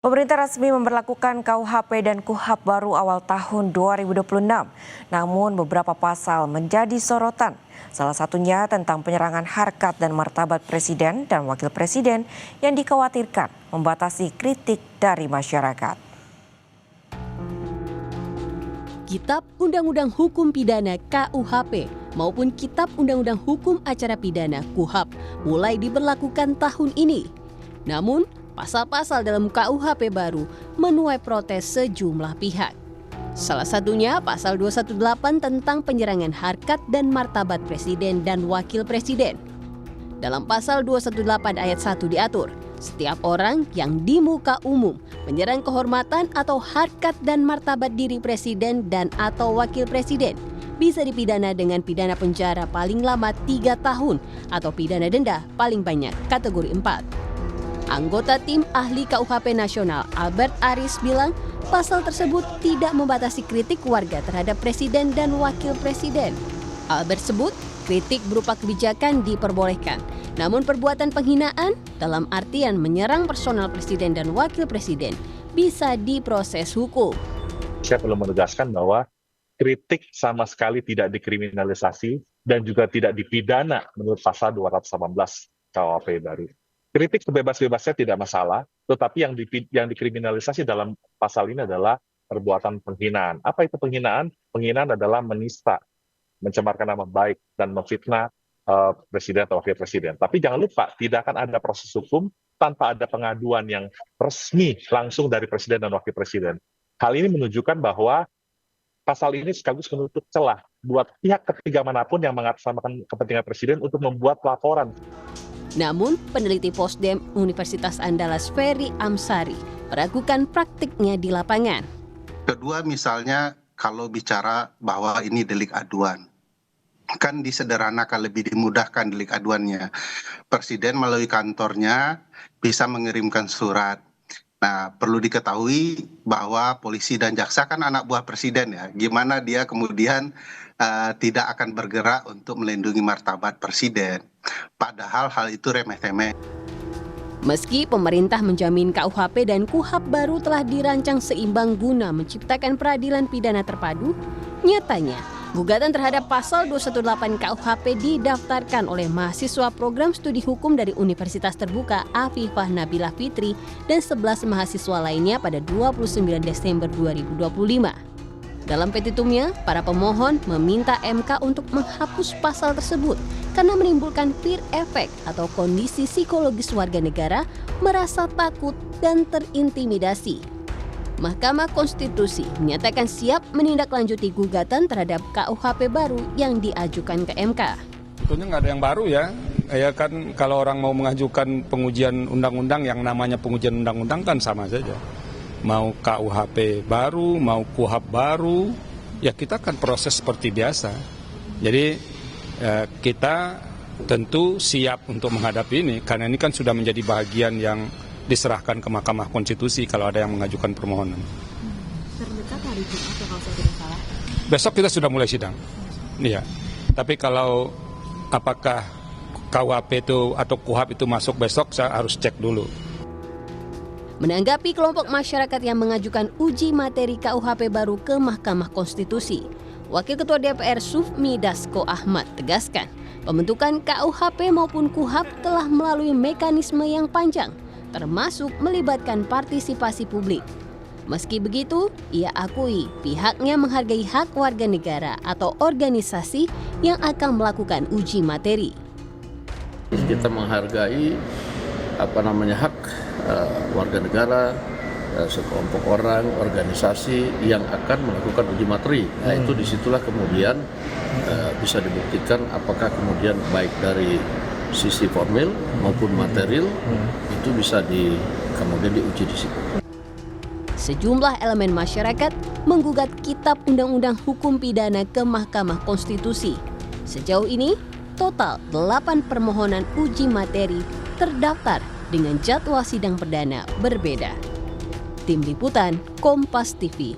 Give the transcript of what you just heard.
Pemerintah resmi memberlakukan KUHP dan KUHAP baru awal tahun 2026. Namun beberapa pasal menjadi sorotan. Salah satunya tentang penyerangan harkat dan martabat presiden dan wakil presiden yang dikhawatirkan membatasi kritik dari masyarakat. Kitab Undang-Undang Hukum Pidana KUHP maupun Kitab Undang-Undang Hukum Acara Pidana KUHAP mulai diberlakukan tahun ini. Namun, pasal-pasal dalam KUHP baru menuai protes sejumlah pihak. Salah satunya pasal 218 tentang penyerangan harkat dan martabat presiden dan wakil presiden. Dalam pasal 218 ayat 1 diatur, setiap orang yang di muka umum menyerang kehormatan atau harkat dan martabat diri presiden dan atau wakil presiden bisa dipidana dengan pidana penjara paling lama 3 tahun atau pidana denda paling banyak kategori 4. Anggota tim ahli KUHP nasional Albert Aris bilang pasal tersebut tidak membatasi kritik warga terhadap presiden dan wakil presiden. Albert sebut kritik berupa kebijakan diperbolehkan, namun perbuatan penghinaan dalam artian menyerang personal presiden dan wakil presiden bisa diproses hukum. Saya perlu menegaskan bahwa kritik sama sekali tidak dikriminalisasi dan juga tidak dipidana menurut pasal 218 KUHP baru. Kritik sebebas-bebasnya tidak masalah, tetapi yang dikriminalisasi dalam pasal ini adalah perbuatan penghinaan. Apa itu penghinaan? Penghinaan adalah menista, mencemarkan nama baik, dan memfitnah presiden atau wakil presiden. Tapi jangan lupa, tidak akan ada proses hukum tanpa ada pengaduan yang resmi langsung dari presiden dan wakil presiden. Hal ini menunjukkan bahwa pasal ini sekaligus menutup celah buat pihak ketiga manapun yang mengatasnamakan kepentingan presiden untuk membuat laporan. Namun, peneliti Posdem Universitas Andalas Ferry Amsari meragukan praktiknya di lapangan. Kedua, misalnya kalau bicara bahwa ini delik aduan, kan disederhanakan, lebih dimudahkan delik aduannya. Presiden melalui kantornya bisa mengirimkan surat. Nah, perlu diketahui bahwa polisi dan jaksa kan anak buah presiden ya. Gimana dia kemudian tidak akan bergerak untuk melindungi martabat presiden. Padahal hal itu remeh-temeh. Meski pemerintah menjamin KUHP dan KUHAP baru telah dirancang seimbang guna menciptakan peradilan pidana terpadu, nyatanya gugatan terhadap pasal 218 KUHP didaftarkan oleh mahasiswa program studi hukum dari Universitas Terbuka Afifah Nabilah Fitri dan 11 mahasiswa lainnya pada 29 Desember 2025. Dalam petitumnya, para pemohon meminta MK untuk menghapus pasal tersebut karena menimbulkan fear effect atau kondisi psikologis warga negara merasa takut dan terintimidasi. Mahkamah Konstitusi menyatakan siap menindaklanjuti gugatan terhadap KUHP baru yang diajukan ke MK. Sebetulnya nggak ada yang baru ya. Ya kan kalau orang mau mengajukan pengujian undang-undang yang namanya pengujian undang-undang kan sama saja. Mau KUHP baru, mau KUHAP baru, ya kita akan proses seperti biasa. Jadi kita tentu siap untuk menghadapi ini, karena ini kan sudah menjadi bagian yang diserahkan ke Mahkamah Konstitusi kalau ada yang mengajukan permohonan. Terdekat hari Jumat ya kalau saya tidak salah? Besok kita sudah mulai sidang. Iya. Tapi kalau apakah KUHP itu atau KUHAP itu masuk besok, saya harus cek dulu. Menanggapi kelompok masyarakat yang mengajukan uji materi KUHP baru ke Mahkamah Konstitusi, Wakil Ketua DPR Sufmi Dasko Ahmad tegaskan, pembentukan KUHP maupun KUHAP telah melalui mekanisme yang panjang, termasuk melibatkan partisipasi publik. Meski begitu, ia akui pihaknya menghargai hak warga negara atau organisasi yang akan melakukan uji materi. Kita menghargai hak warga negara, sekelompok orang, organisasi yang akan melakukan uji materi. Nah, itu disitulah kemudian bisa dibuktikan apakah kemudian baik dari sisi formil maupun material itu bisa kemudian diuji di situ. Sejumlah elemen masyarakat menggugat Kitab Undang-Undang Hukum Pidana ke Mahkamah Konstitusi. Sejauh ini, total 8 permohonan uji materi terdaftar dengan jadwal sidang perdana berbeda. Tim Liputan Kompas TV.